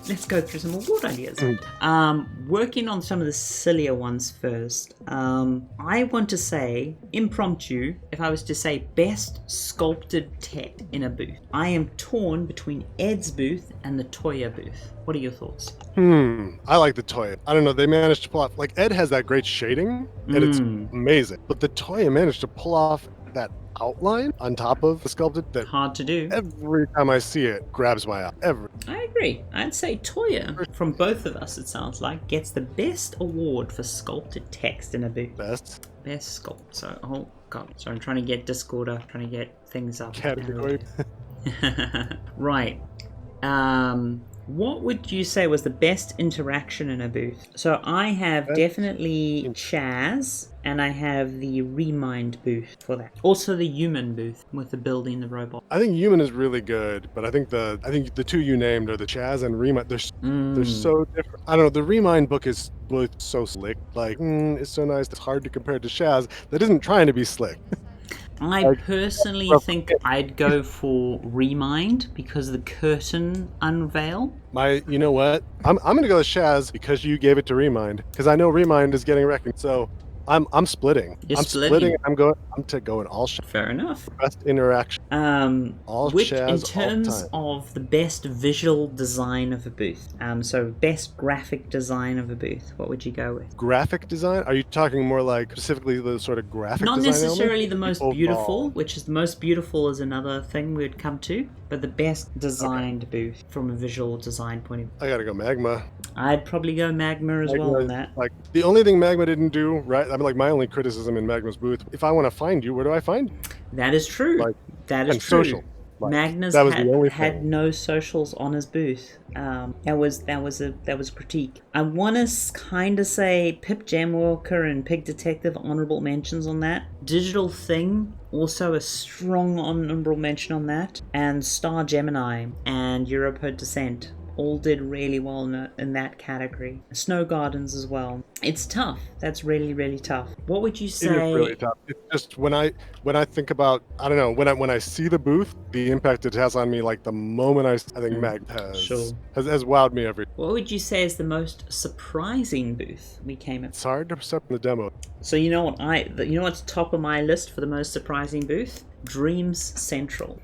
Let's go through some award ideas. Mm. Working on some of the sillier ones first. I want to say, impromptu, if I was to say best sculpted tech in a booth, I am torn between Ed's booth and the Toya booth. What are your thoughts? I like the Toya. I don't know. They managed to pull off, like, Ed has that great shading, and it's amazing. But the Toya managed to pull off that outline on top of the sculpted that Hard to do. every time I see it grabs my eye. I agree. I'd say Toya, from both of us, it sounds like, gets the best award for sculpted text in a booth. Best sculpt. So, oh god. So I'm trying to get Discord up, trying to get things up. category. Right. What would you say was the best interaction in a booth? So I have definitely Chaz, and I have the Remind booth for that. Also the Human booth with the building the robot. I think Human is really good, but I think the two you named are the Chaz and Remind. They're so different. I don't know. The Remind book is both so slick. Like, it's so nice. It's hard to compare to Chaz that isn't trying to be slick. I personally think I'd go for Remind because of the curtain unveil. You know what? I'm gonna go with Chaz because you gave it to Remind, because I know Remind is getting wrecked. So I'm splitting. You're I'm splitting. I'm going all Chaz. Fair enough. Best interaction. All Chaz. In terms of the best visual design of a booth, so best graphic design of a booth, what would you go with? Graphic design? Are you talking more like specifically the sort of graphic Not design necessarily element? the most beautiful, which is the most beautiful is another thing we'd come to, but the best designed booth from a visual design point of view. I gotta go Magma. I'd probably go Magma as well on that. Like, the only thing Magma didn't do, right? I mean, like, my only criticism in Magma's booth, if I want to find you, where do I find you? That is true. That is true. Social. Like, Magnus had no socials on his booth. That was a critique. I want to kind of say Pip Jamwalker and Pig Detective honorable mentions on that. Digital Thing also a strong honorable mention on that, and Star Gemini and Europod Descent all did really well in that category. Snow Gardens as well. It's tough. That's really, really tough. What would you say? It is really tough. It's just when I think about, I don't know, when I see the booth, the impact it has on me, like the moment I think Mag has wowed me every. What would you say is the most surprising booth we came at? It's hard to accept in the demo. So you know what's top of my list for the most surprising booth? Dreams Central.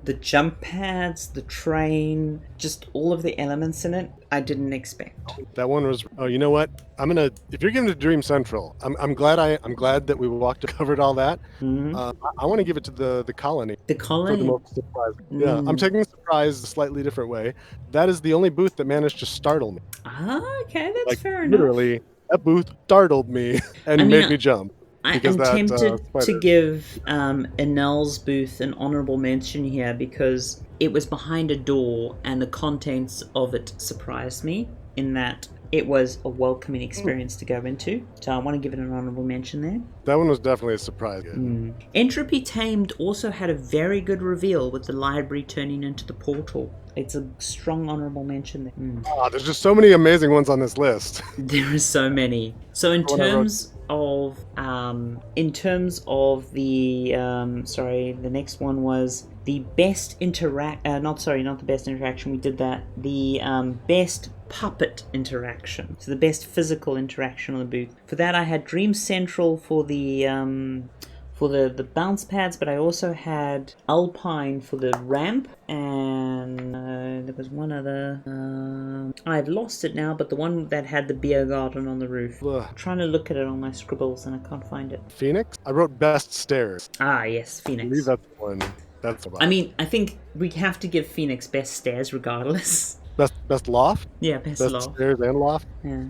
The jump pads, the train, just all of the elements in it, I didn't expect. That one was. Oh, you know what? If you're giving it to Dream Central, I'm glad that we covered all that. Mm-hmm. I want to give it to the Colony. The Colony. For the most surprising. Yeah, I'm taking the surprise a slightly different way. That is the only booth that managed to startle me. Ah, okay, that's fair enough. Literally, that booth startled me and made me jump. I am tempted to give Enel's booth an honorable mention here because it was behind a door and the contents of it surprised me in that it was a welcoming experience to go into. So I want to give it an honorable mention there. That one was definitely a surprise. Entropy Tamed also had a very good reveal with the library turning into the portal. It's a strong honorable mention there. Oh, there's just so many amazing ones on this list. There are so many. So in terms of the the next one was the best not the best interaction, we did that. The best puppet interaction. So the best physical interaction on the booth. For that I had Dream Central for the bounce pads, but I also had Alpine for the ramp, and there was one other. I've lost it now, but the one that had the beer garden on the roof. I'm trying to look at it on my scribbles and I can't find it. Phoenix? I wrote best stairs. Ah, yes, Phoenix. I believe that's the one. That's the one. I mean, I think we have to give Phoenix best stairs regardless. Best loft? Yeah, best loft. Stairs and loft? Yeah.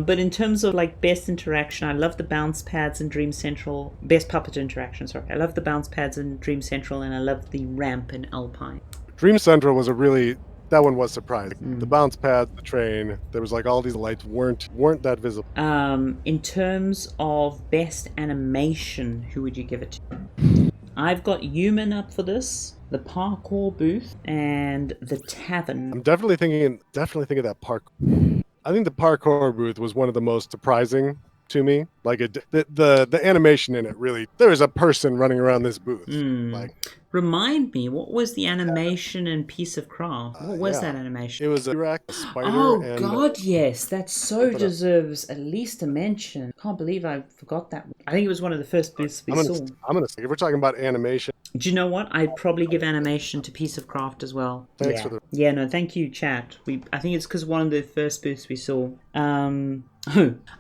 But in terms of like best interaction, I love the bounce pads in Dream Central. Best puppet interaction, sorry. I love the bounce pads in Dream Central and I love the ramp in Alpine. Dream Central was that one was surprising. The bounce pads, the train, there was like all these lights weren't that visible. In terms of best animation, who would you give it to? I've got Human up for this, the parkour booth, and the tavern. I'm definitely thinking of that parkour. I think the parkour booth was one of the most surprising to me. Like the animation in it really. There is a person running around this booth. Like, remind me, what was the animation in Piece of Craft? What was that animation? It was a spider. Oh and, God, yes, that so deserves at least a mention. Can't believe I forgot that. I think it was one of the first booths we saw. I'm gonna say, if we're talking about animation. Do you know what? I'd probably give animation to Piece of Craft as well. Thanks for the. Yeah, no, thank you, chat. I think it's because one of the first booths we saw. I'm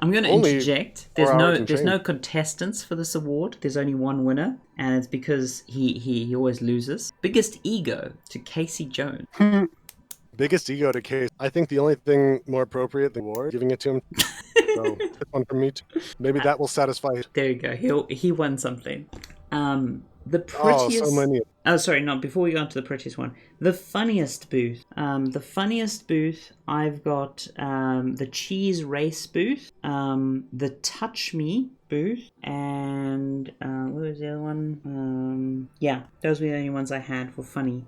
going to interject. There's no contestants for this award. There's only one winner, and it's because he always loses. Biggest ego to Casey Jones. Biggest ego to Casey. I think the only thing more appropriate than award, giving it to him. So this one from me too. Maybe that will satisfy. There you go. He won something. The prettiest. Oh, so many. Oh, sorry, no. Before we go on to the prettiest one, the funniest booth. The funniest booth. I've got the cheese race booth, the touch me booth, and what was the other one? Yeah, those were the only ones I had for funny.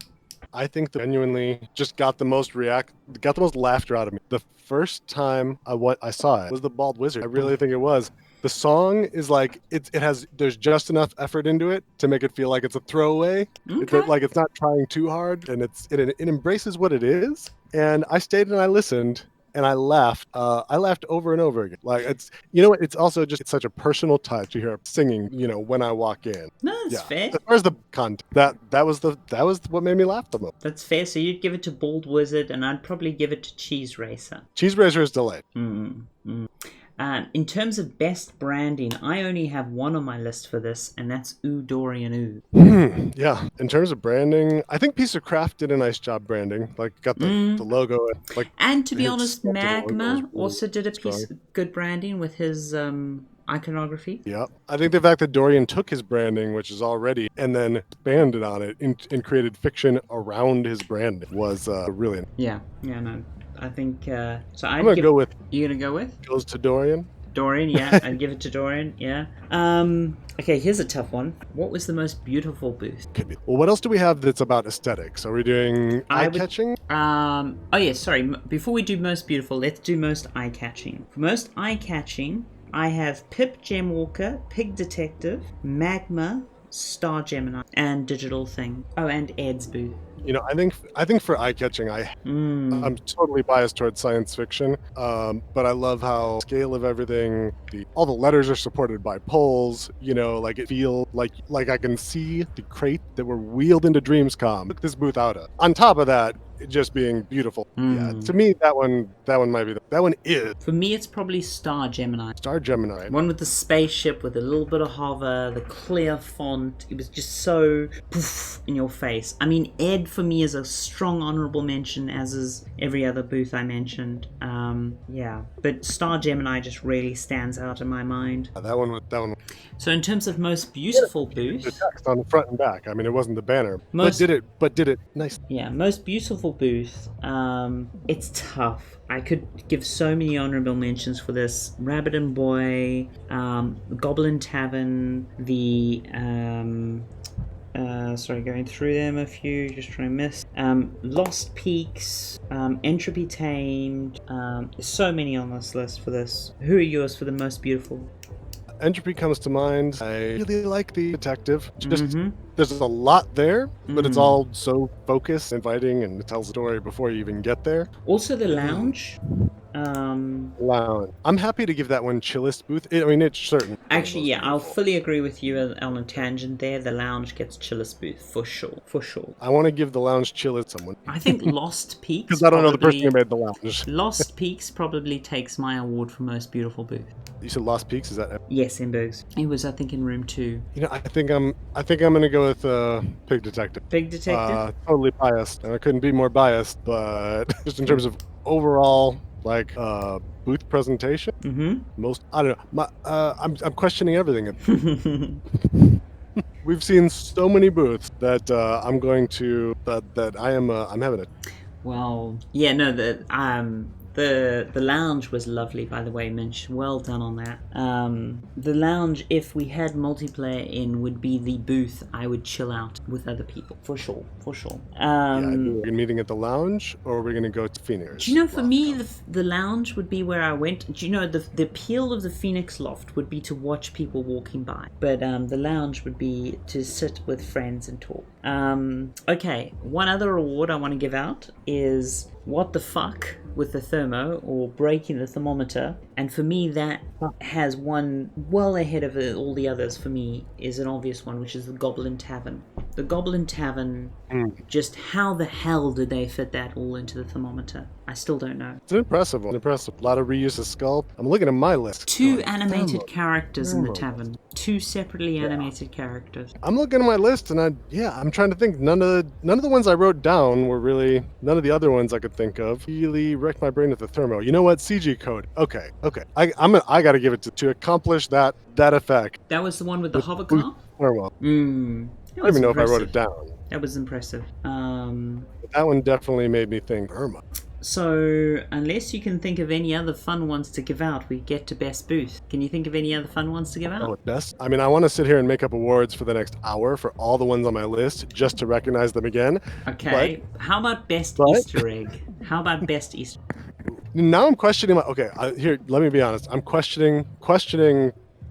I think that genuinely just got the most laughter out of me. The first time I saw it was the Bald Wizard. I really think it was. The song is like there's just enough effort into it to make it feel like it's a throwaway. Okay. It's not trying too hard, and it embraces what it is. And I stayed and I listened. And I laughed. I laughed over and over again. Like it's also it's such a personal touch to hear singing. When I walk in. No, that's fair. As far as the content, that was what made me laugh the most. That's fair. So you'd give it to Bald Wizard, and I'd probably give it to Cheese Racer. Cheese Racer is delayed. In terms of best branding, I only have one on my list for this, and that's Ooh Dorian Ooh. Yeah. In terms of branding, I think Piece of Craft did a nice job branding. Like got the logo and to be honest, Magma also did a piece of good branding with his iconography. Yeah. I think the fact that Dorian took his branding, which is already, and then expanded on it and created fiction around his branding was brilliant. Yeah. No. I think so. I'm gonna go with. You're gonna go with? Goes to Dorian. Dorian, yeah, I'd give it to Dorian. Yeah. Okay, here's a tough one. What was the most beautiful booth? Could be. Well, what else do we have that's about aesthetics? Are we doing eye-catching? Oh yeah, sorry. Before we do most beautiful, let's do most eye-catching. For most eye-catching, I have Pip Gemwalker, Pig Detective, Magma, Star Gemini, and Digital Thing. Oh, and Ed's booth. I think for eye-catching, I'm totally biased towards science fiction, but I love how scale of everything, all the letters are supported by poles, like it feels like I can see the crate that were wheeled into Dreamscom. Took this booth out of. On top of that, it just being beautiful. Yeah, to me, that one might be that one is. For me, it's probably Star Gemini. Star Gemini. One with the spaceship with a little bit of hover, the clear font. It was just so poof in your face. I mean, Ed for me is a strong honorable mention, as is every other booth I mentioned. Yeah, but Star Gemini just really stands out in my mind. That one. So in terms of most beautiful booth, the text on the front and back. I mean, it wasn't the banner, but did it nice. Yeah, most beautiful booth. It's tough. I could give so many honorable mentions for this. Rabbit and Boy, Goblin Tavern, the going through them a few, just trying to miss. Lost Peaks, Entropy Tamed. So many on this list for this. Who are yours for the most beautiful? Entropy comes to mind. I really like the detective. There's a lot there, but it's all so focused, inviting, and it tells the story before you even get there. Also the lounge. Lounge. I'm happy to give that one chillest booth. It's certain. Actually, yeah, I'll fully agree with you on a tangent there. The lounge gets chillest booth for sure. I want to give the lounge chillest someone. I think Lost Peaks. Because I don't know the person who made the lounge. Lost Peaks probably takes my award for most beautiful booth. You said Lost Peaks, is that? Yes, in Bergs. It was, I think, in room 2. I think I'm gonna go with Pig Detective. Pig Detective. Totally biased, and I couldn't be more biased, but just in terms of overall. Booth presentation. Most I don't know. I'm questioning everything. We've seen so many booths that I'm having it. Well, yeah, no, The lounge was lovely, by the way, Minch. Well done on that. The lounge, if we had multiplayer in, would be the booth I would chill out with other people. For sure. We're meeting at the lounge, or we're gonna go to Phoenix. Do you know, for me, the lounge would be where I went. Do you know, the appeal of the Phoenix Loft would be to watch people walking by. But the lounge would be to sit with friends and talk. Okay, one other award I want to give out is What the Fuck with the Thermo, or breaking the thermometer. And for me, that has one well ahead of all the others. For me, is an obvious one, which is the Goblin Tavern. The Goblin Tavern, just how the hell did they fit that all into the thermometer? I still don't know. It's impressive. A lot of reuse of sculpt. I'm looking at my list. Two animated characters in the tavern. Two separately animated characters. I'm looking at my list, and I'm trying to think. None of the ones I wrote down were really. None of the other ones I could think of really wrecked my brain with the thermo. You know what? CG code. Okay. I got to give it to accomplish that effect. That was the one with the hover car? Thermo. I don't even know if I wrote it down. That was impressive. But that one definitely made me think Irma. So, unless you can think of any other fun ones to give out, we get to Best Booth. Can you think of any other fun ones to give out? Oh, best? I mean, I want to sit here and make up awards for the next hour for all the ones on my list, just to recognize them again. Okay. How about Best Easter Egg? How about Best Easter Egg? Now I'm questioning here, let me be honest. I'm questioning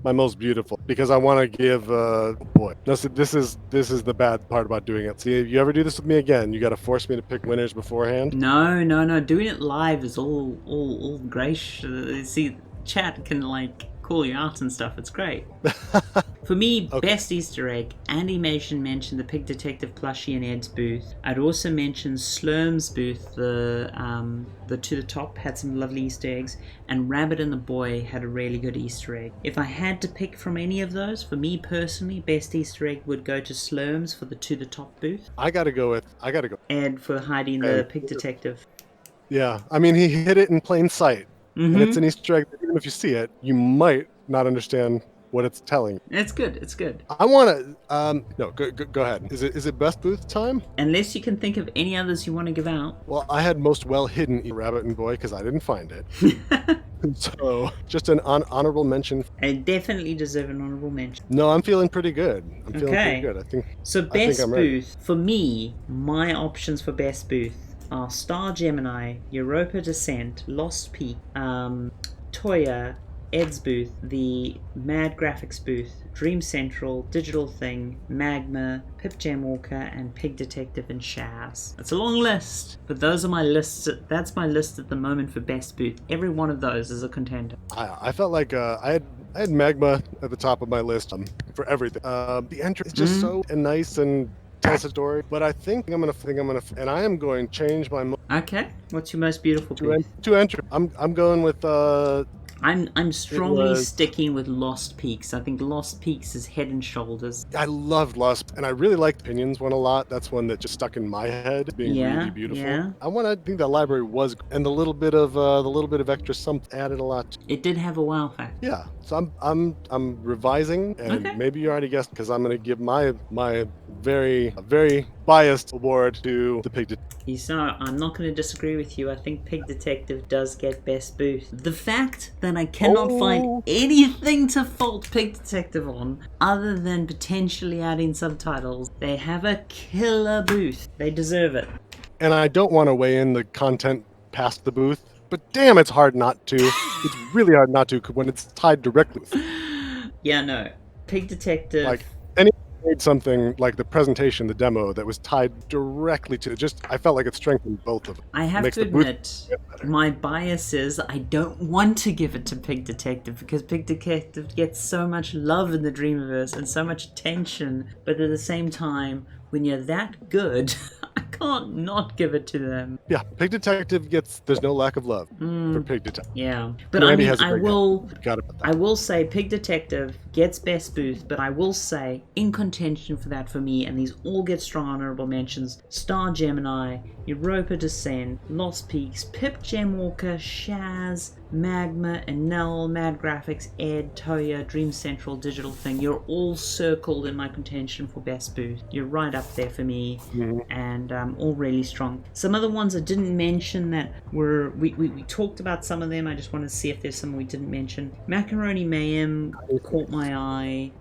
my most beautiful, because I want to give boy. No, so this is the bad part about doing it. See, if you ever do this with me again, you got to force me to pick winners beforehand. No. Doing it live is all great. See, chat can call you out and stuff. It's great. For me, Best Easter Egg, Andy Mason mentioned the Pig Detective plushie in Ed's booth. I'd also mention Slurm's booth, the To the Top had some lovely Easter eggs, and Rabbit and the Boy had a really good Easter egg. If I had to pick from any of those, for me personally, Best Easter Egg would go to Slurm's for the To the Top booth. I gotta go. Ed for hiding the Pig Detective. Yeah, I mean, he hid it in plain sight. And it's an Easter egg that even if you see it, you might not understand what it's telling. It's good. I want to, no, go ahead. Is it best booth time? Unless you can think of any others you want to give out. Well, I had most well hidden Rabbit and Boy because I didn't find it. So, just an honorable mention. I definitely deserve an honorable mention. No, I'm feeling pretty good. I think. So best booth, for me, my options for best booth are Star Gemini, Europa Descent, Lost Peak, Toya, Ed's booth, the Mad Graphics booth, Dream Central, Digital Thing, Magma, Pip Jam Walker, and Pig Detective and Shaz. It's a long list, but those are my lists. That's my list at the moment for best booth. Every one of those is a contender. I felt like I had Magma at the top of my list for everything. The entry is just so nice and tells a story, but I think I'm gonna and I am going to change my. Okay, what's your most beautiful booth? To entry. I'm going with. I'm strongly sticking with Lost Peaks. I think Lost Peaks is head and shoulders. I loved Lost, and I really liked Opinions one a lot. That's one that just stuck in my head, being really beautiful. Yeah. I think the library was, and the little bit of extra something added a lot. It did have a wow factor. Yeah, so I'm revising, and maybe you already guessed because I'm going to give my very biased award to the Pig Detective. I'm not going to disagree with you. I think Pig Detective does get best booth. The fact that I cannot find anything to fault Pig Detective on other than potentially adding subtitles, they have a killer booth. They deserve it. And I don't want to weigh in the content past the booth, but damn, it's hard not to. It's really hard not to when it's tied directly with. Yeah, no. Pig Detective... made something like the presentation, the demo, that was tied directly to I felt like it strengthened both of them. I have to admit, my bias is I don't want to give it to Pig Detective because Pig Detective gets so much love in the Dreamverse and so much attention, but at the same time, when you're that good, I can't not give it to them. Yeah, Pig Detective there's no lack of love for Pig Detective. Yeah, but I mean, I will say Pig Detective gets best booth, but I will say in contention for that for me, and these all get strong honorable mentions: Star Gemini, Europa Descent, Lost Peaks, Pip Gem Walker, Shaz, Magma, Enel, Mad Graphics, Ed, Toya, Dream Central, Digital Thing. You're all circled in my contention for best boot. You're right up there for me, and all really strong. Some other ones I didn't mention that were we talked about some of them. I just wanted to see if there's some we didn't mention. Macaroni Mayhem caught my eye.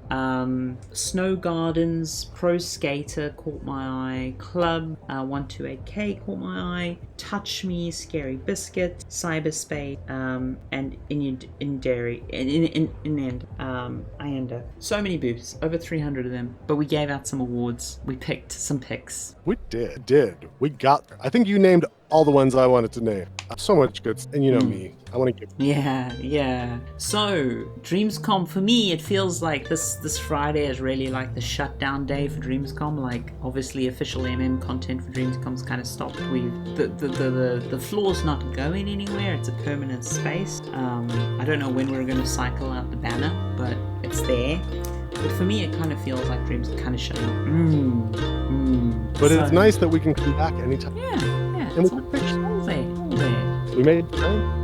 Snow Gardens, Pro Skater caught my eye. Club 128K caught my eye. Touch Me, Scary Biscuit, Cyberspace, and Ienda. So many booths, over 300 of them. But we gave out some awards. We picked some picks. We did. We got there. I think you named all the ones I wanted to name. So much good, and you know me. I want to give. Yeah. So Dreamscom for me, it feels like this Friday is really like the shutdown day for Dreamscom. Like obviously official content for Dreamscom's kind of stopped. The floor's not going anywhere. It's a permanent space. I don't know when we're going to cycle out the banner, but it's there. But for me, it kind of feels like Dreams kind of shutting. But it's nice that we can come back anytime. Yeah. And It's all there. we made time.